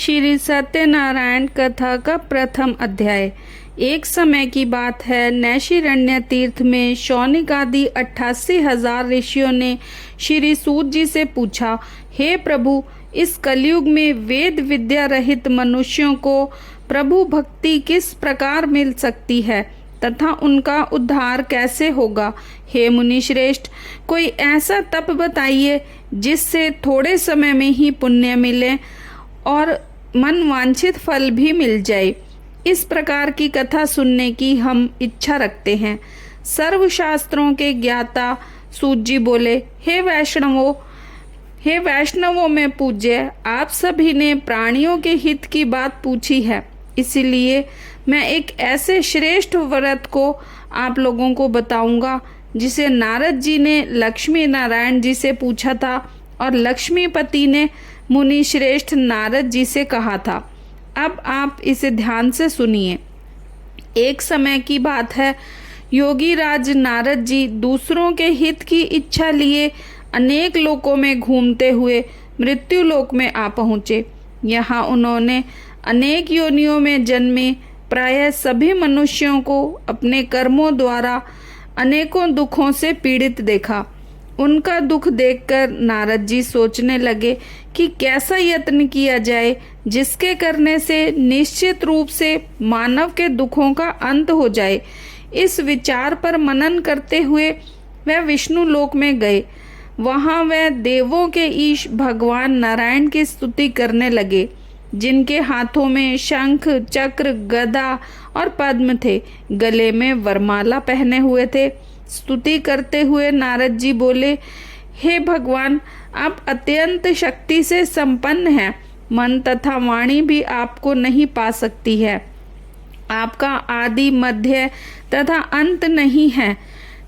श्री सत्यनारायण कथा का प्रथम अध्याय। एक समय की बात है, नैशिरण्य तीर्थ में शौनिक आदि 88,000 ऋषियों ने श्री सूत जी से पूछा, हे प्रभु, इस कलयुग में वेद विद्या रहित मनुष्यों को प्रभु भक्ति किस प्रकार मिल सकती है तथा उनका उद्धार कैसे होगा। हे मुनि श्रेष्ठ, कोई ऐसा तप बताइए जिससे थोड़े समय में ही पुण्य मिले और मन वांछित फल भी मिल जाए। इस प्रकार की कथा सुनने की हम इच्छा रखते हैं। सर्व शास्त्रों के ज्ञाता सूत जी बोले, हे वैष्णवों में पूज्य, आप सभी ने प्राणियों के हित की बात पूछी है, इसलिए मैं एक ऐसे श्रेष्ठ व्रत को आप लोगों को बताऊंगा जिसे नारद जी ने लक्ष्मी नारायण जी से पूछा था और लक्ष्मीपति ने मुनि श्रेष्ठ नारद जी से कहा था। अब आप इसे ध्यान से सुनिए। एक समय की बात है, योगी राज नारद जी दूसरों के हित की इच्छा लिए अनेक लोकों में घूमते हुए मृत्यु लोक में आ पहुँचे। यहाँ उन्होंने अनेक योनियों में जन्मे प्रायः सभी मनुष्यों को अपने कर्मों द्वारा अनेकों दुखों से पीड़ित देखा। उनका दुख देखकर नारद जी सोचने लगे कि कैसा यत्न किया जाए जिसके करने से निश्चित रूप से मानव के दुखों का अंत हो जाए। इस विचार पर मनन करते हुए वह विष्णु लोक में गए। वहां वह देवों के ईश भगवान नारायण की स्तुति करने लगे, जिनके हाथों में शंख, चक्र, गदा और पद्म थे, गले में वरमाला पहने हुए थे। स्तुति करते हुए नारद जी बोले, हे भगवान, आप अत्यंत शक्ति से संपन्न हैं, मन तथा वाणी भी आपको नहीं पा सकती है। आपका आदि मध्य तथा अंत नहीं है।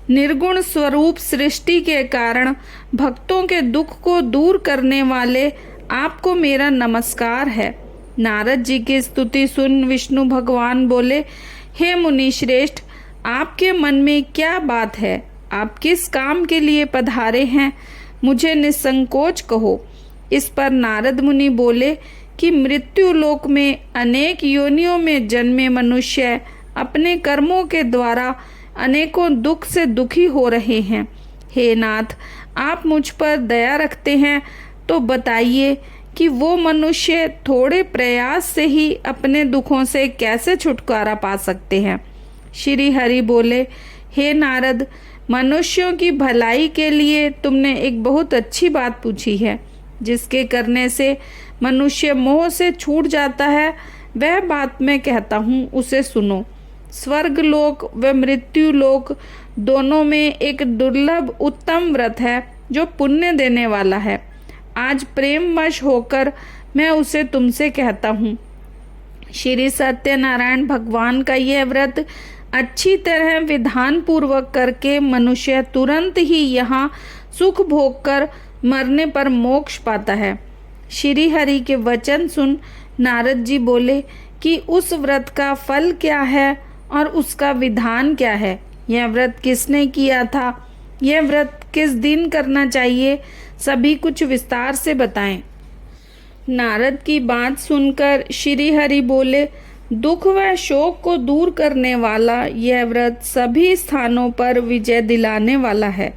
निर्गुण स्वरूप सृष्टि के कारण भक्तों के दुख को दूर करने वाले आपको मेरा नमस्कार है। नारद जी की स्तुति सुन विष्णु भगवान बोले, हे मुनि श्रेष्ठ, आपके मन में क्या बात है? आप किस काम के लिए पधारे हैं? मुझे निसंकोच कहो। इस पर नारद मुनि बोले कि मृत्यु लोक में अनेक योनियों में जन्मे मनुष्य अपने कर्मों के द्वारा अनेकों दुख से दुखी हो रहे हैं। हे नाथ, आप मुझ पर दया रखते हैं तो बताइए कि वो मनुष्य थोड़े प्रयास से ही अपने दुखों से कैसे छुटकारा पा सकते हैं। श्री हरि बोले, हे नारद, मनुष्यों की भलाई के लिए तुमने एक बहुत अच्छी बात पूछी है। जिसके करने से मनुष्य मोह से छूट जाता है, वह बात मैं कहता हूँ, उसे सुनो। स्वर्ग लोक व मृत्यु लोक दोनों में एक दुर्लभ उत्तम व्रत है जो पुण्य देने वाला है। आज प्रेमवश होकर मैं उसे तुमसे कहता हूँ। श्री सत्यनारायण भगवान का यह व्रत अच्छी तरह विधान पूर्वक करके मनुष्य तुरंत ही यहाँ सुख भोग कर मरने पर मोक्ष पाता है। श्री हरि के वचन सुन नारद जी बोले कि उस व्रत का फल क्या है और उसका विधान क्या है। यह व्रत किसने किया था? यह व्रत किस दिन करना चाहिए? सभी कुछ विस्तार से बताएं। नारद की बात सुनकर श्री हरि बोले, दुख व शोक को दूर करने वाला यह व्रत सभी स्थानों पर विजय दिलाने वाला है।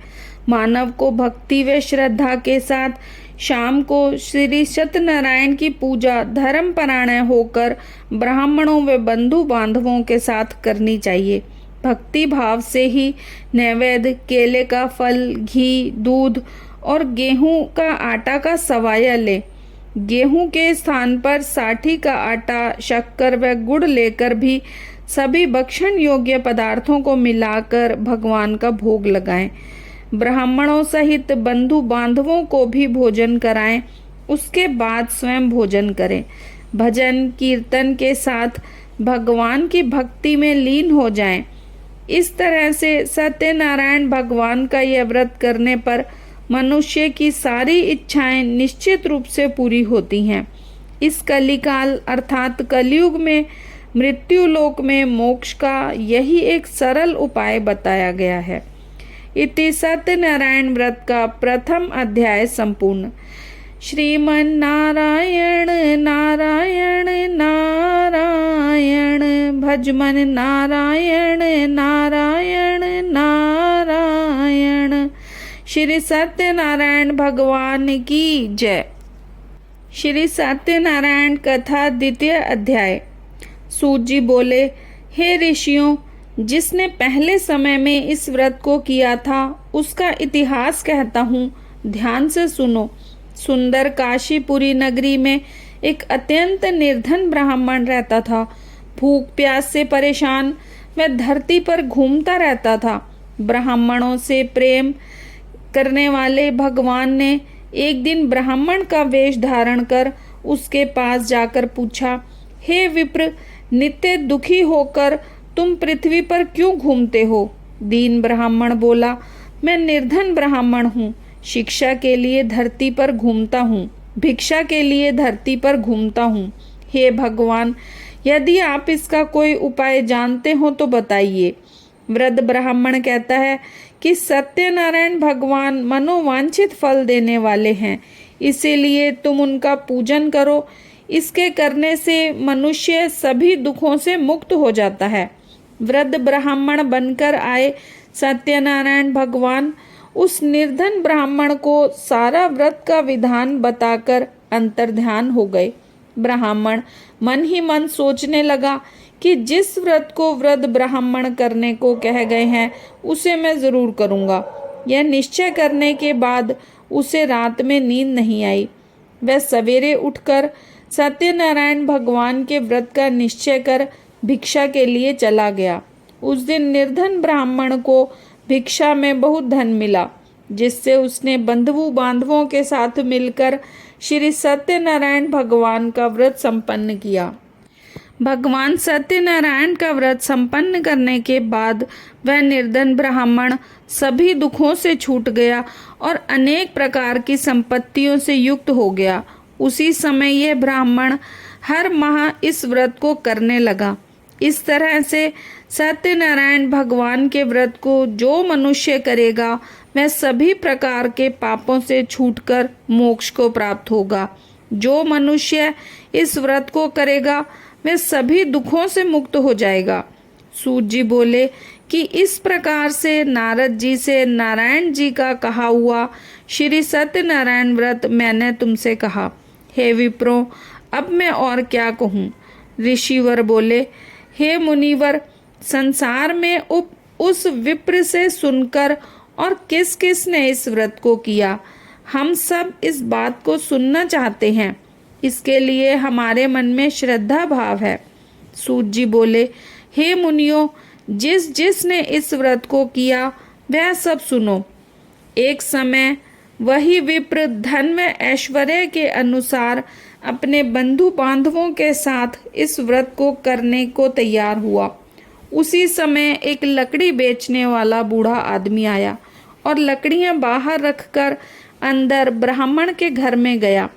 मानव को भक्ति व श्रद्धा के साथ शाम को श्री सत्यनारायण की पूजा धर्मपरायण होकर ब्राह्मणों व बंधु बांधवों के साथ करनी चाहिए। भक्ति भाव से ही नैवेद्य, केले का फल, घी, दूध और गेहूं का आटा का सवाया ले। गेहूं के स्थान पर साठी का आटा, शक्कर व गुड़ लेकर भी सभी भक्षण योग्य पदार्थों को मिलाकर भगवान का भोग लगाएं। ब्राह्मणों सहित बंधु बांधवों को भी भोजन कराएं। उसके बाद स्वयं भोजन करें। भजन कीर्तन के साथ भगवान की भक्ति में लीन हो जाएं। इस तरह से सत्यनारायण भगवान का यह व्रत करने पर मनुष्य की सारी इच्छाएं निश्चित रूप से पूरी होती हैं। इस कलिकाल अर्थात कलयुग में मृत्यु लोक में मोक्ष का यही एक सरल उपाय बताया गया है। इति सत्यनारायण व्रत का प्रथम अध्याय संपूर्ण। श्रीमन नारायण नारायण भज मन नारायण नारायण नारायण। श्री सत्यनारायण भगवान की जय। श्री सत्यनारायण कथा द्वितीय अध्याय। सूत जी बोले, हे ऋषियों, जिसने पहले समय में इस व्रत को किया था उसका इतिहास कहता हूँ, ध्यान से सुनो। सुंदर काशीपुरी नगरी में एक अत्यंत निर्धन ब्राह्मण रहता था। भूख प्यास से परेशान वह धरती पर घूमता रहता था। ब्राह्मणों से प्रेम करने वाले भगवान ने एक दिन ब्राह्मण का वेश धारण कर उसके पास जाकर पूछा, हे विप्र, नित्य दुखी होकर तुम पृथ्वी पर क्यों घूमते हो? दीन ब्राह्मण बोला, मैं निर्धन ब्राह्मण हूँ, शिक्षा के लिए धरती पर घूमता हूँ, भिक्षा के लिए धरती पर घूमता हूँ। हे भगवान, यदि आप इसका कोई उपाय जानते हो तो बताइए। वृद्ध ब्राह्मण कहता है कि सत्यनारायण भगवान मनोवांछित फल देने वाले हैं, इसीलिए तुम उनका पूजन करो। इसके करने से मनुष्य सभी दुखों से मुक्त हो जाता है। वृद्ध ब्राह्मण बनकर आए सत्यनारायण भगवान उस निर्धन ब्राह्मण को सारा व्रत का विधान बताकर अंतर्ध्यान हो गए। ब्राह्मण मन ही मन सोचने लगा कि जिस व्रत को वृद्ध ब्राह्मण करने को कह गए हैं उसे मैं जरूर करूँगा। यह निश्चय करने के बाद उसे रात में नींद नहीं आई। वह सवेरे उठकर सत्यनारायण भगवान के व्रत का निश्चय कर भिक्षा के लिए चला गया। उस दिन निर्धन ब्राह्मण को भिक्षा में बहुत धन मिला, जिससे उसने बंधु बांधवों के साथ मिलकर श्री सत्यनारायण भगवान का व्रत संपन्न किया। भगवान सत्यनारायण का व्रत संपन्न करने के बाद वह निर्धन ब्राह्मण सभी दुखों से छूट गया और अनेक प्रकार की संपत्तियों से युक्त हो गया। उसी समय यह ब्राह्मण हर माह इस व्रत को करने लगा। इस तरह से सत्यनारायण भगवान के व्रत को जो मनुष्य करेगा वह सभी प्रकार के पापों से छूटकर मोक्ष को प्राप्त होगा। जो मनुष्य इस व्रत को करेगा वह सभी दुखों से मुक्त हो जाएगा। सूत जी बोले कि इस प्रकार से नारद जी से नारायण जी का कहा हुआ श्री सत्यनारायण व्रत मैंने तुमसे कहा। हे विप्रो, अब मैं और क्या कहूँ? ऋषिवर बोले, हे मुनिवर, संसार में उस विप्र से सुनकर और किस किस ने इस व्रत को किया, हम सब इस बात को सुनना चाहते हैं। इसके लिए हमारे मन में श्रद्धा भाव है। सूत जी बोले, हे मुनियों, जिस जिसने इस व्रत को किया वह सब सुनो। एक समय वही विप्र धन व ऐश्वर्य के अनुसार अपने बंधु बांधवों के साथ इस व्रत को करने को तैयार हुआ। उसी समय एक लकड़ी बेचने वाला बूढ़ा आदमी आया और लकड़ियां बाहर रखकर अंदर ब्राह्मण के घर में गया।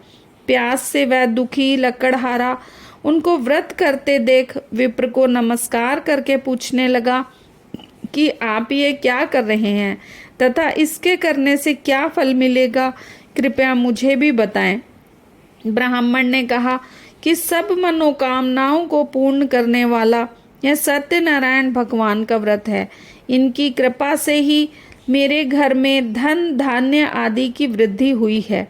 प्यास से वह दुखी लकड़हारा उनको व्रत करते देख विप्र को नमस्कार करके पूछने लगा कि आप ये क्या कर रहे हैं तथा इसके करने से क्या फल मिलेगा, कृपया मुझे भी बताएं। ब्राह्मण ने कहा कि सब मनोकामनाओं को पूर्ण करने वाला यह सत्यनारायण भगवान का व्रत है। इनकी कृपा से ही मेरे घर में धन धान्य आदि की वृद्धि हुई है।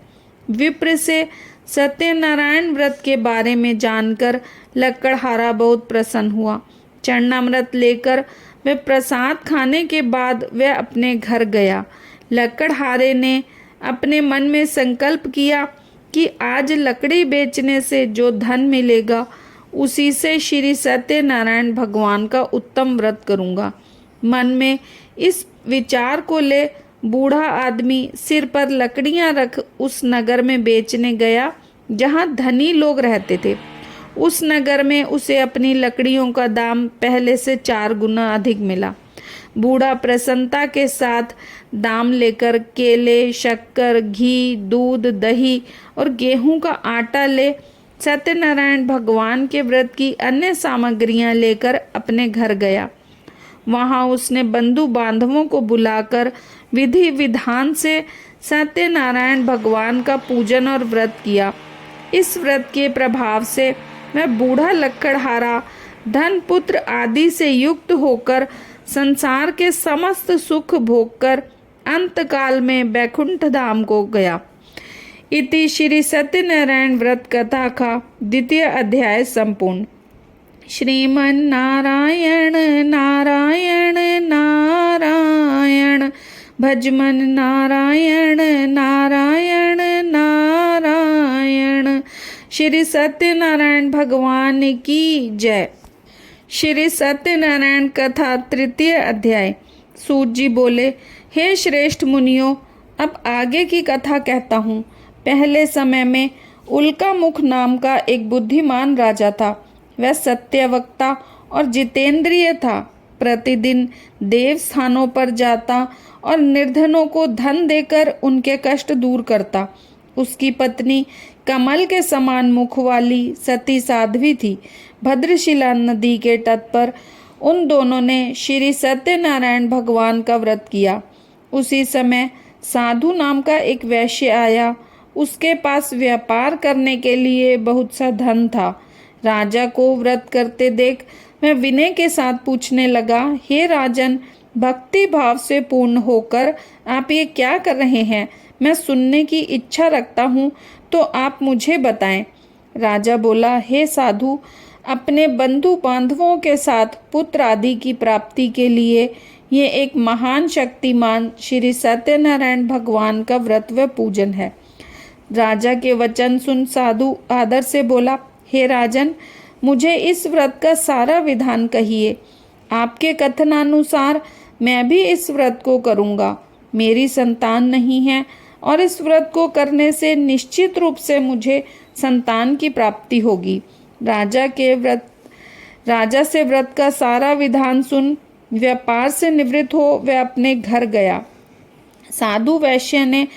विप्र से सत्यनारायण व्रत के बारे में जानकर लकड़हारा बहुत प्रसन्न हुआ। चरणामृत लेकर वह प्रसाद खाने के बाद वह अपने घर गया। लकड़हारे ने अपने मन में संकल्प किया कि आज लकड़ी बेचने से जो धन मिलेगा उसी से श्री सत्यनारायण भगवान का उत्तम व्रत करूँगा। मन में इस विचार को ले बूढ़ा आदमी सिर पर लकड़ियां रख उस नगर में बेचने गया जहां धनी लोग रहते थे। उस नगर में उसे अपनी लकड़ियों का दाम पहले से 4 गुना अधिक मिला। बूढ़ा प्रसन्नता के साथ दाम लेकर केले, शक्कर, घी, दूध, दही और गेहूं का आटा ले सत्यनारायण भगवान के व्रत की अन्य सामग्रियां लेकर अपने घर गया। वहां उसने बंधु बांधवों को बुलाकर विधि विधान से सत्यनारायण भगवान का पूजन और व्रत किया। इस व्रत के प्रभाव से वह बूढ़ा लकड़हारा धन पुत्र आदि से युक्त होकर संसार के समस्त सुख भोगकर अंतकाल में वैकुंठ धाम को गया। इति श्री सत्यनारायण व्रत कथा का द्वितीय अध्याय संपूर्ण। श्रीमन नारायण नारायण नारायण, भजमन नारायण नारायण नारायण। श्री सत्यनारायण भगवान की जय। श्री सत्यनारायण कथा तृतीय अध्याय। सूत जी बोले, हे श्रेष्ठ मुनियों, अब आगे की कथा कहता हूँ। पहले समय में उल्का मुख नाम का एक बुद्धिमान राजा था। वह सत्यवक्ता और जितेंद्रिय था। प्रतिदिन देव स्थानों पर जाता और निर्धनों को धन देकर उनके कष्ट दूर करता। उसकी पत्नी कमल के समान मुख वाली सती साध्वी थी। भद्रशिला नदी के तट पर उन दोनों ने श्री सत्यनारायण भगवान का व्रत किया। उसी समय साधु नाम का एक वैश्य आया। उसके पास व्यापार करने के लिए बहुत सा धन था। राजा को व्रत करते देख मैं विनय के साथ पूछने लगा, हे राजन, भक्ति भाव से पूर्ण होकर आप ये क्या कर रहे हैं? मैं सुनने की इच्छा रखता हूँ, तो आप मुझे बताएं। राजा बोला, हे साधु, अपने बंधु बांधवों के साथ पुत्र आदि की प्राप्ति के लिए ये एक महान शक्तिमान श्री सत्यनारायण भगवान का व्रत व पूजन है। राजा के वचन सुन साधु आदर से बोला, हे राजन, मुझे इस व्रत का सारा विधान कहिए। आपके कथनानुसार मैं भी इस व्रत को करूँगा। मेरी संतान नहीं है और इस व्रत को करने से निश्चित रूप से मुझे संतान की प्राप्ति होगी। राजा से व्रत का सारा विधान सुन व्यापार से निवृत्त हो वह अपने घर गया। साधु वैश्य ने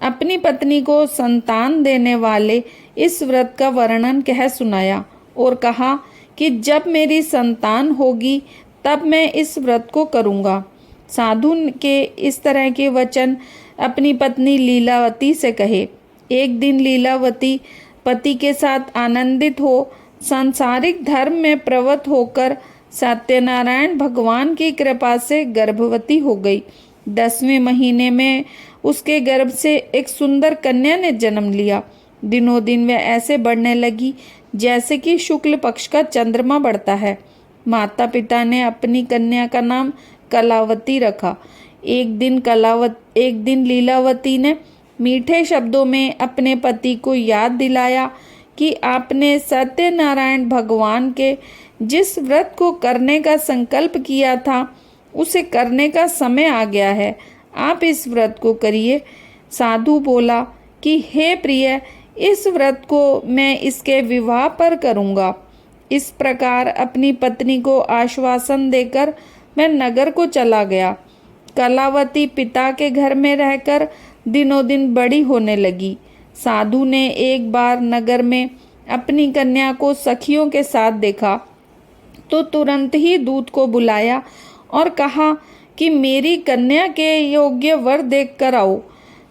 अपनी पत्नी को संतान देने वाले इस व्रत का वर्णन कह सुनाया और कहा कि जब मेरी संतान होगी तब मैं इस व्रत को करूँगा। साधु के इस तरह के वचन अपनी पत्नी लीलावती से कहे। एक दिन लीलावती पति के साथ आनंदित हो सांसारिक धर्म में प्रवृत्त होकर सत्यनारायण भगवान की कृपा से गर्भवती हो गई। 10वें महीने में उसके गर्भ से एक सुंदर कन्या ने जन्म लिया। दिनों दिन वह ऐसे बढ़ने लगी जैसे कि शुक्ल पक्ष का चंद्रमा बढ़ता है। माता पिता ने अपनी कन्या का नाम कलावती रखा। एक दिन लीलावती ने मीठे शब्दों में अपने पति को याद दिलाया कि आपने सत्यनारायण भगवान के जिस व्रत को करने का संकल्प किया था उसे करने का समय आ गया है। आप इस व्रत को करिए। साधु बोला कि हे प्रिय, इस व्रत को मैं इसके विवाह पर करूँगा। इस प्रकार अपनी पत्नी को आश्वासन देकर मैं नगर को चला गया। कलावती पिता के घर में रहकर दिनों दिन बड़ी होने लगी। साधु ने एक बार नगर में अपनी कन्या को सखियों के साथ देखा तो तुरंत ही दूत को बुलाया और कहा कि मेरी कन्या के योग्य वर देख कर आओ।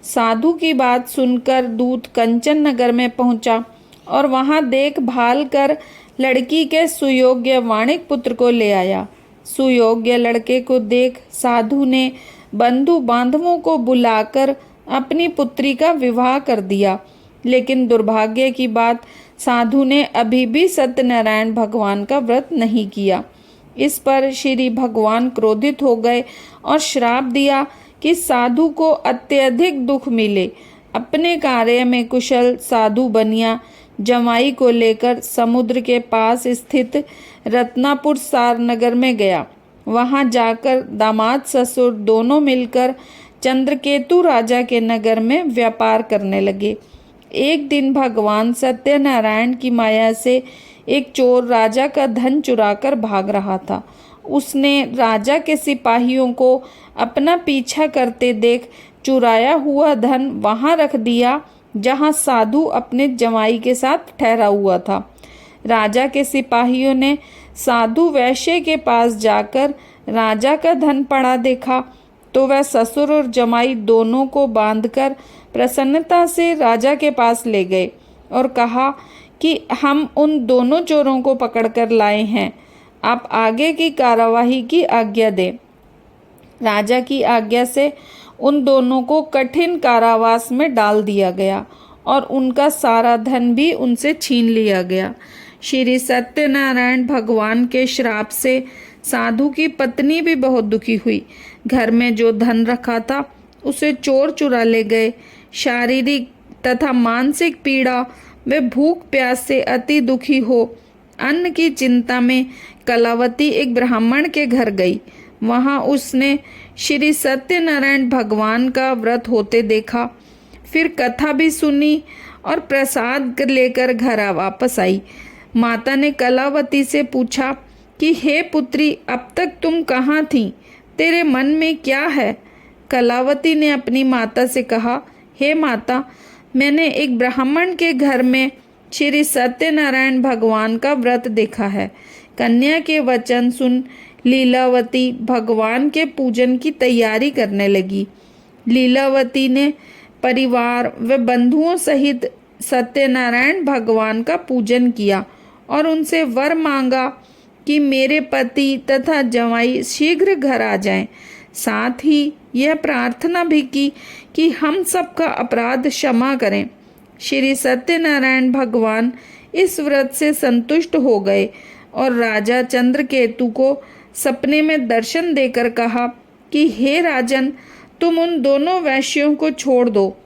साधु की बात सुनकर दूत कंचन नगर में पहुंचा और वहां देखभाल कर लड़की के सुयोग्य वाणिक पुत्र को ले आया। सुयोग्य लड़के को देख साधु ने बंधु बांधवों को बुलाकर अपनी पुत्री का विवाह कर दिया। लेकिन दुर्भाग्य की बात, साधु ने अभी भी सत्यनारायण भगवान का व्रत नहीं किया। इस पर श्री भगवान क्रोधित हो गए और श्राप दिया कि साधु को अत्यधिक दुख मिले। अपने कार्य में कुशल साधु बनिया जमाई को लेकर समुद्र के पास स्थित रत्नापुर सार नगर में गया। वहां जाकर दामाद ससुर दोनों मिलकर चंद्रकेतु राजा के नगर में व्यापार करने लगे। एक दिन भगवान सत्यनारायण की माया से एक चोर राजा का धन चुराकर भाग रहा था। उसने राजा के सिपाहियों को अपना पीछा करते देख चुराया हुआ धन वहां रख दिया जहां साधु अपने जमाई के साथ ठहरा हुआ था। राजा के सिपाहियों ने साधु वैश्य के पास जाकर राजा का धन पड़ा देखा तो वह ससुर और जमाई दोनों को बांधकर प्रसन्नता से राजा के पास ले गए और कहा कि हम उन दोनों चोरों को पकड़कर लाए हैं। आप आगे की कार्यवाही की आज्ञा दें। राजा की आज्ञा से उन दोनों को कठिन कारावास में डाल दिया गया और उनका सारा धन भी उनसे छीन लिया गया। श्री सत्यनारायण भगवान के श्राप से साधु की पत्नी भी बहुत दुखी हुई। घर में जो धन रखा था उसे चोर चुरा ले गए। शारीरिक तथा मानसिक पीड़ा व भूख प्यास से अति दुखी हो अन्न की चिंता में कलावती एक ब्राह्मण के घर गई। वहां उसने श्री सत्यनारायण भगवान का व्रत होते देखा, फिर कथा भी सुनी और प्रसाद लेकर घर वापस आई। माता ने कलावती से पूछा कि हे पुत्री, अब तक तुम कहाँ थी? तेरे मन में क्या है? कलावती ने अपनी माता से कहा, हे माता, मैंने एक ब्राह्मण के घर में श्री सत्यनारायण भगवान का व्रत देखा है। कन्या के वचन सुन लीलावती भगवान के पूजन की तैयारी करने लगी। लीलावती ने परिवार व बंधुओं सहित सत्यनारायण भगवान का पूजन किया और उनसे वर मांगा कि मेरे पति तथा जवाई शीघ्र घर आ जाएं। साथ ही यह प्रार्थना भी की कि हम सबका अपराध क्षमा करें। श्री सत्यनारायण भगवान इस व्रत से संतुष्ट हो गए और राजा चंद्रकेतु को सपने में दर्शन देकर कहा कि हे राजन, तुम उन दोनों वैश्यों को छोड़ दो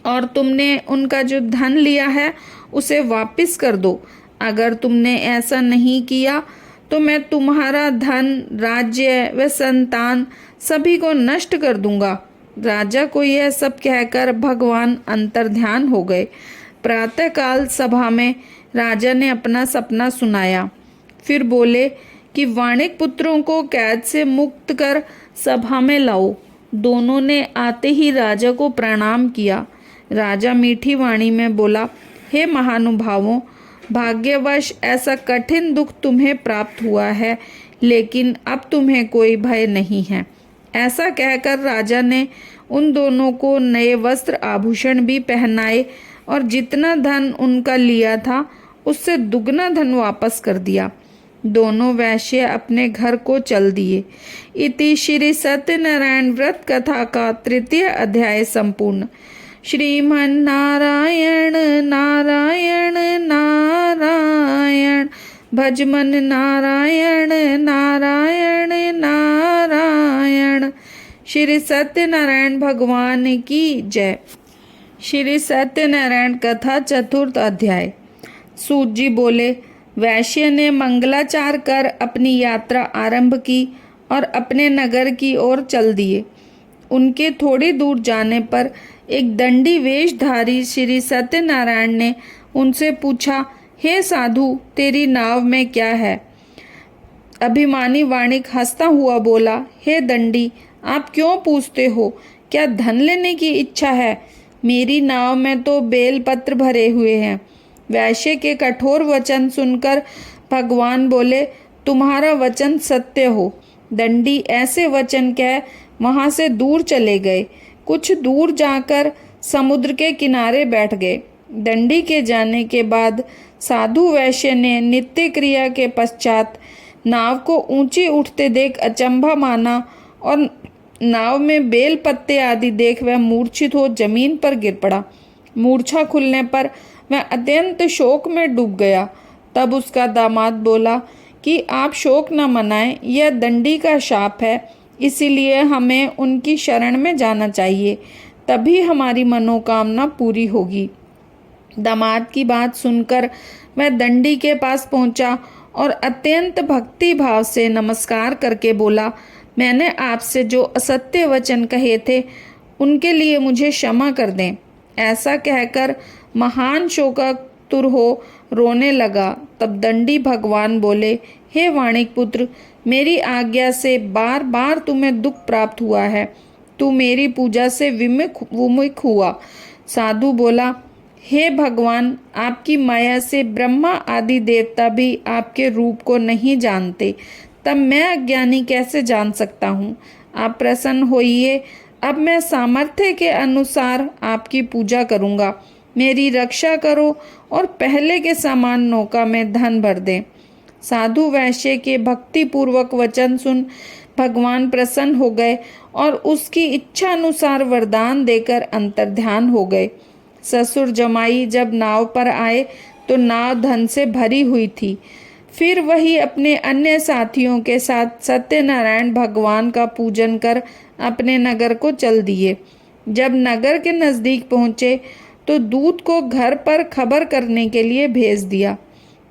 और तुमने उनका जो धन लिया है उसे वापस कर दो। अगर तुमने ऐसा नहीं किया तो मैं तुम्हारा धन, राज्य व संतान सभी को नष्ट कर दूंगा। राजा को यह सब कहकर भगवान अंतर्ध्यान हो गए। प्रातःकाल सभा में राजा ने अपना सपना सुनाया। फिर बोले कि वाणिक पुत्रों को कैद से मुक्त कर सभा में लाओ। दोनों ने आते ही राजा को प्रणाम किया। राजा मीठी वाणी में बोला, हे महानुभावों, भाग्यवश ऐसा कठिन दुख तुम्हें प्राप्त हुआ है, लेकिन अब तुम्हें कोई भय नहीं है। ऐसा कहकर राजा ने उन दोनों को नए वस्त्र आभूषण भी पहनाए और जितना धन उनका लिया था उससे दुगना धन वापस कर दिया। दोनों वैश्य अपने घर को चल दिए। इति श्री सत्यनारायण व्रत कथा का 3 अध्याय संपूर्ण। श्रीमन नारायण नारायण नारायण, भजमन नारायण नारायण नारायण। श्री सत्यनारायण भगवान की जय। श्री सत्यनारायण कथा 4 अध्याय। सूत जी बोले, वैश्य ने मंगलाचार कर अपनी यात्रा आरंभ की और अपने नगर की ओर चल दिए। उनके थोड़ी दूर जाने पर एक दंडी वेशधारी श्री सत्यनारायण ने उनसे पूछा, हे साधु, तेरी नाव में क्या है? अभिमानी वाणिक हंसता हुआ बोला, हे दंडी, आप क्यों पूछते हो? क्या धन लेने की इच्छा है? मेरी नाव में तो बेलपत्र भरे हुए हैं। वैश्य के कठोर वचन सुनकर भगवान बोले, तुम्हारा वचन सत्य हो। दंडी ऐसे वचन कह वहां से दूर चले गए। कुछ दूर जाकर समुद्र के किनारे बैठ गए। दंडी के जाने के बाद साधु वैश्य ने नित्य क्रिया के पश्चात नाव को ऊंची उठते देख अचंभा माना और नाव में बेल पत्ते आदि देख वह मूर्छित हो जमीन पर गिर पड़ा। मूर्छा खुलने पर वह अत्यंत शोक में डूब गया। तब उसका दामाद बोला कि आप शोक न मनाएं, यह दंडी का शाप है, इसीलिए हमें उनकी शरण में जाना चाहिए, तभी हमारी मनोकामना पूरी होगी। दामाद की बात सुनकर वह दंडी के पास पहुंचा और अत्यंत भक्ति भाव से नमस्कार करके बोला, मैंने आपसे जो असत्य वचन कहे थे उनके लिए मुझे क्षमा कर दें। ऐसा कहकर महान शोकातुर हो रोने लगा। तब दंडी भगवान बोले, हे वाणिक पुत्र, मेरी आज्ञा से बार बार तुम्हें दुख प्राप्त हुआ है। तू मेरी पूजा से विमुख हुआ। साधु बोला, हे भगवान, आपकी माया से ब्रह्मा आदि देवता भी आपके रूप को नहीं जानते, तब मैं अज्ञानी कैसे जान सकता हूँ? आप प्रसन्न होइए, अब मैं सामर्थ्य के अनुसार आपकी पूजा करूँगा। मेरी रक्षा करो और पहले के समान नौका में धन भर दें। साधु वैश्य के भक्ति पूर्वक वचन सुन भगवान प्रसन्न हो गए और उसकी इच्छा अनुसार वरदान देकर अंतर्ध्यान हो गए। ससुर जमाई जब नाव पर आए तो नाव धन से भरी हुई थी। फिर वही अपने अन्य साथियों के साथ सत्यनारायण भगवान का पूजन कर अपने नगर को चल दिए। जब नगर के नज़दीक पहुँचे तो दूत को घर पर खबर करने के लिए भेज दिया।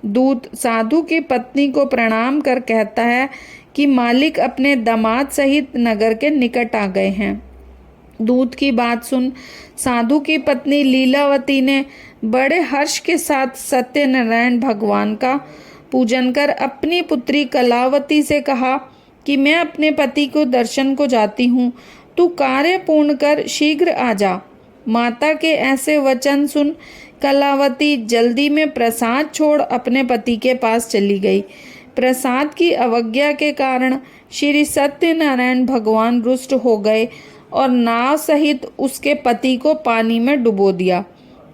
दूत साधु की पत्नी को प्रणाम कर कहता है कि मालिक अपने दामाद सहित नगर के निकट आ गए हैं। दूत की बात सुन साधु की पत्नी लीलावती ने बड़े हर्ष के साथ सत्यनारायण भगवान का पूजन कर अपनी पुत्री कलावती से कहा कि मैं अपने पति को दर्शन को जाती हूँ, तू कार्य पूर्ण कर शीघ्र आ जा। माता के ऐसे वचन सुन कलावती जल्दी में प्रसाद छोड़ अपने पति के पास चली गई। प्रसाद की अवज्ञा के कारण श्री सत्यनारायण भगवान रुष्ट हो गए और नाव सहित उसके पति को पानी में डुबो दिया।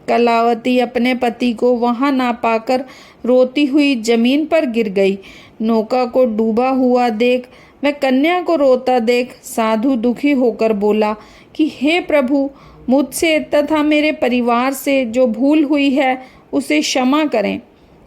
कलावती अपने पति को वहां ना पाकर रोती हुई जमीन पर गिर गई। नौका को डूबा हुआ देख वह कन्या को रोता देख साधु दुखी होकर बोला कि हे प्रभु, मुझसे तथा मेरे परिवार से जो भूल हुई है उसे क्षमा करें।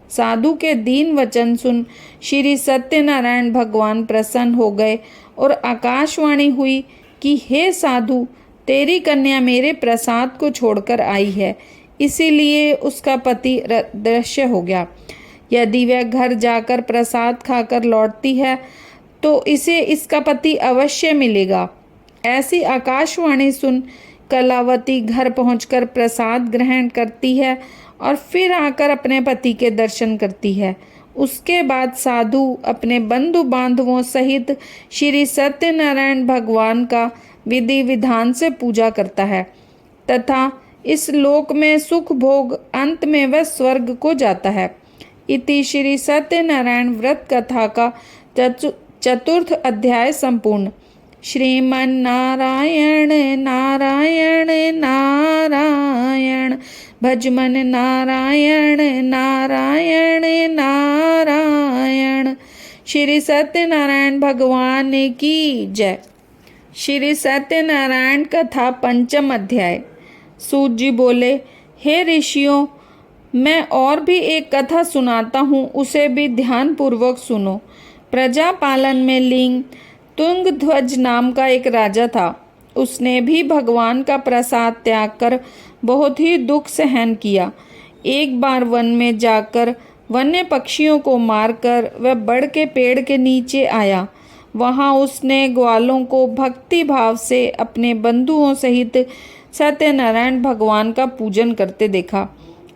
साधु के दीन वचन सुन श्री सत्यनारायण भगवान प्रसन्न हो गए और आकाशवाणी हुई कि हे साधु, तेरी कन्या मेरे प्रसाद को छोड़कर आई है, इसीलिए उसका पति दृश्य हो गया। यदि वह घर जाकर प्रसाद खाकर लौटती है तो इसे इसका पति अवश्य मिलेगा। ऐसी आकाशवाणी सुन कलावती घर पहुंचकर प्रसाद ग्रहण करती है और फिर आकर अपने पति के दर्शन करती है। उसके बाद साधु अपने बंधु बांधवों सहित श्री सत्यनारायण भगवान का विधि विधान से पूजा करता है तथा इस लोक में सुख भोग अंत में वह स्वर्ग को जाता है। इति श्री सत्यनारायण व्रत कथा का चतुर्थ अध्याय संपूर्ण। श्रीमन नारायण नारायण नारायण भजमन नारायण नारायण नारायण। श्री सत्यनारायण भगवान की जय। श्री सत्यनारायण कथा पंचम अध्याय। सूत जी बोले, हे ऋषियों, मैं और भी एक कथा सुनाता हूँ, उसे भी ध्यान पूर्वक सुनो। प्रजा पालन में लिंग तुंगध्वज नाम का एक राजा था। उसने भी भगवान का प्रसाद त्याग कर बहुत ही दुख सहन किया। एक बार वन में जाकर वन्य पक्षियों को मारकर वह बड़ के पेड़ के नीचे आया। वहां उसने ग्वालों को भक्ति भाव से अपने बंधुओं सहित सत्यनारायण भगवान का पूजन करते देखा।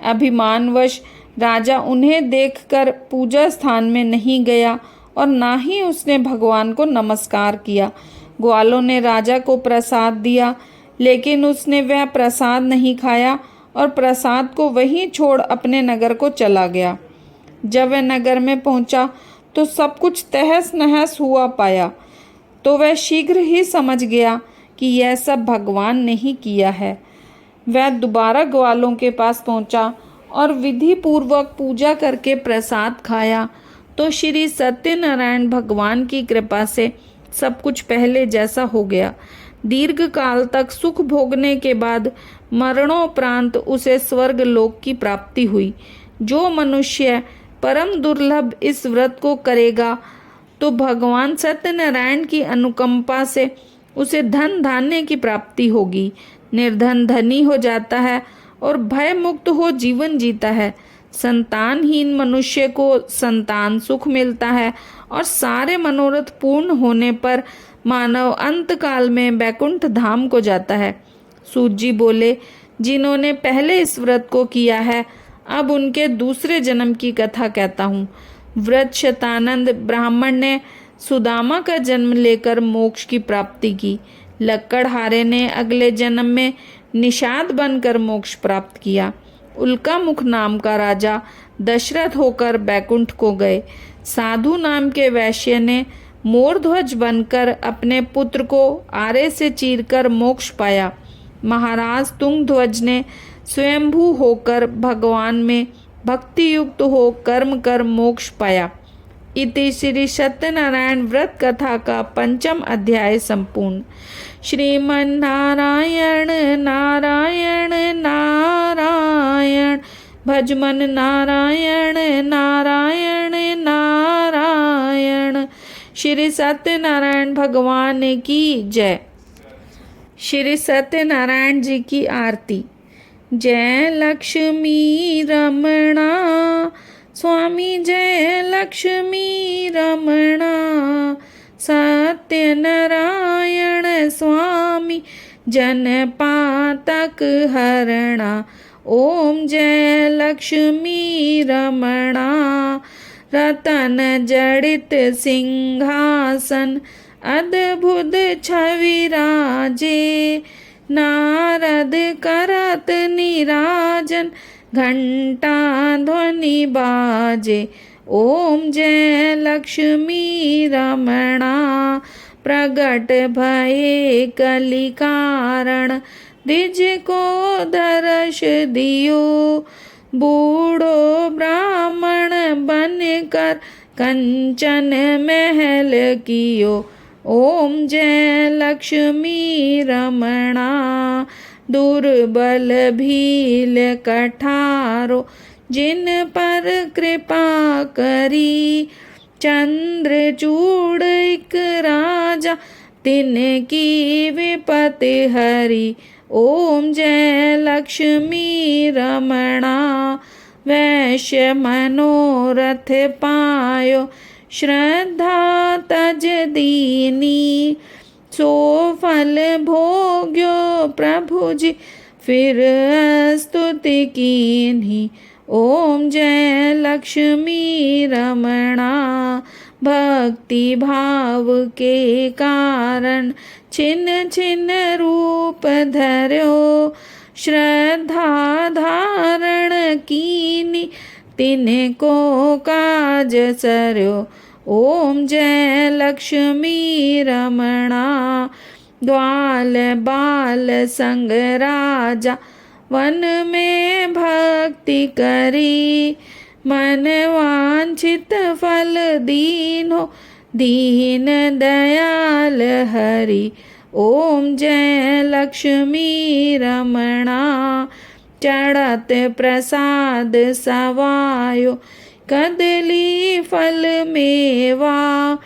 अभिमानवश राजा उन्हें देखकर पूजा स्थान में नहीं गया और ना ही उसने भगवान को नमस्कार किया। ग्वालों ने राजा को प्रसाद दिया, लेकिन उसने वह प्रसाद नहीं खाया और प्रसाद को वहीं छोड़ अपने नगर को चला गया। जब वह नगर में पहुंचा तो सब कुछ तहस नहस हुआ पाया, तो वह शीघ्र ही समझ गया कि यह सब भगवान ने ही किया है। वह दोबारा ग्वालों के पास पहुंचा और विधि पूर्वक पूजा करके प्रसाद खाया तो श्री सत्यनारायण भगवान की कृपा से सब कुछ पहले जैसा हो गया। दीर्घ काल तक सुख भोगने के बाद मरणोपरांत उसे स्वर्ग लोक की प्राप्ति हुई। जो मनुष्य परम दुर्लभ इस व्रत को करेगा तो भगवान सत्यनारायण की अनुकंपा से उसे धन धान्य की प्राप्ति होगी। निर्धन धनी हो जाता है और भय मुक्त हो जीवन जीता है। संतानहीन मनुष्य को संतान सुख मिलता है और सारे मनोरथ पूर्ण होने पर मानव अंत काल में वैकुंठ धाम को जाता है। सूत जी बोले, जिन्होंने पहले इस व्रत को किया है, अब उनके दूसरे जन्म की कथा कहता हूँ। व्रत शतानंद ब्राह्मण ने सुदामा का जन्म लेकर मोक्ष की प्राप्ति की। लक्कड़हारे ने अगले जन्म में निषाद बनकर मोक्ष प्राप्त किया। उल्का मुख नाम का राजा दशरथ होकर बैकुंठ को गए। साधु नाम के वैश्य ने मोरध्वज बनकर अपने पुत्र को आरे से चीरकर मोक्ष पाया। महाराज तुंगध्वज ने स्वयंभू होकर भगवान में भक्ति युक्त हो कर्म कर मोक्ष पाया। इति श्री सत्यनारायण व्रत कथा का 5वां अध्याय संपूर्ण। श्रीमन्नारायण नारायण नारायण, भजमन नारायण नारायण नारायण। श्री सत्यनारायण भगवान की जय। श्री सत्यनारायण जी की आरती। जय लक्ष्मी रमणा स्वामी, जय लक्ष्मी रमणा। सत्यनारायण स्वामी जन पातक हरणा। ओम जय लक्ष्मी रमणा। रतन जड़ित सिंहासन अद्भुत छवि राजे। नारद करत निराजन घंटा ध्वनि बाजे। ओम जय लक्ष्मी रमणा। प्रगट भये कलि कारण द्विज को दर्श दियो। बूढ़ो ब्राह्मण बन कर कंचन महल कियो। ओम जय लक्ष्मी रमणा। दुर्बल भील कठारो जिन पर कृपा करी। चंद्रचूड़ एक राजा तिनकी विपत्ति हरी। ओम जय लक्ष्मी रमणा। वैश्य मनोरथ पायो श्रद्धा तज दीनी। सो फल भोग्यो प्रभु जी फिर स्तुति कीन्ही। ओम जय लक्ष्मी रमणा। भक्ति भाव के कारण छिन्न छिन्न रूप धर्यो। श्रद्धा धारण कीनी तिनको काज सर्यो। ओम जय लक्ष्मी रमणा। ग्वाल बाल संग राजा वन में भक्ति करी। मन वांछित फल दीनो दीन दयाल हरि। ओम जय लक्ष्मी रमणा। चढ़त प्रसाद सवायो कदली फल मेवा।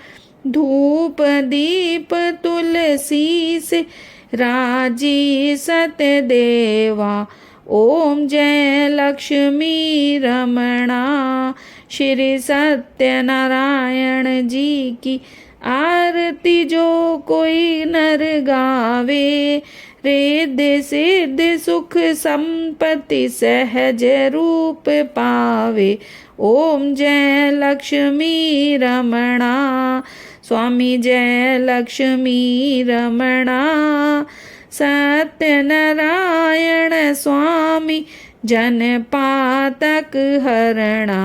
धूप दीप तुलसी से राजी सत्य देवा। ओम जय लक्ष्मी रमणा। श्री सत्यनारायण जी की आरती जो कोई नर गावे। रिद्धि सिद्धि सुख संपत्ति सहज रूप पावे। ओम जय लक्ष्मी रमणा। स्वामी जय लक्ष्मी रमणा। सत्यनारायण स्वामी जन पातक हरणा।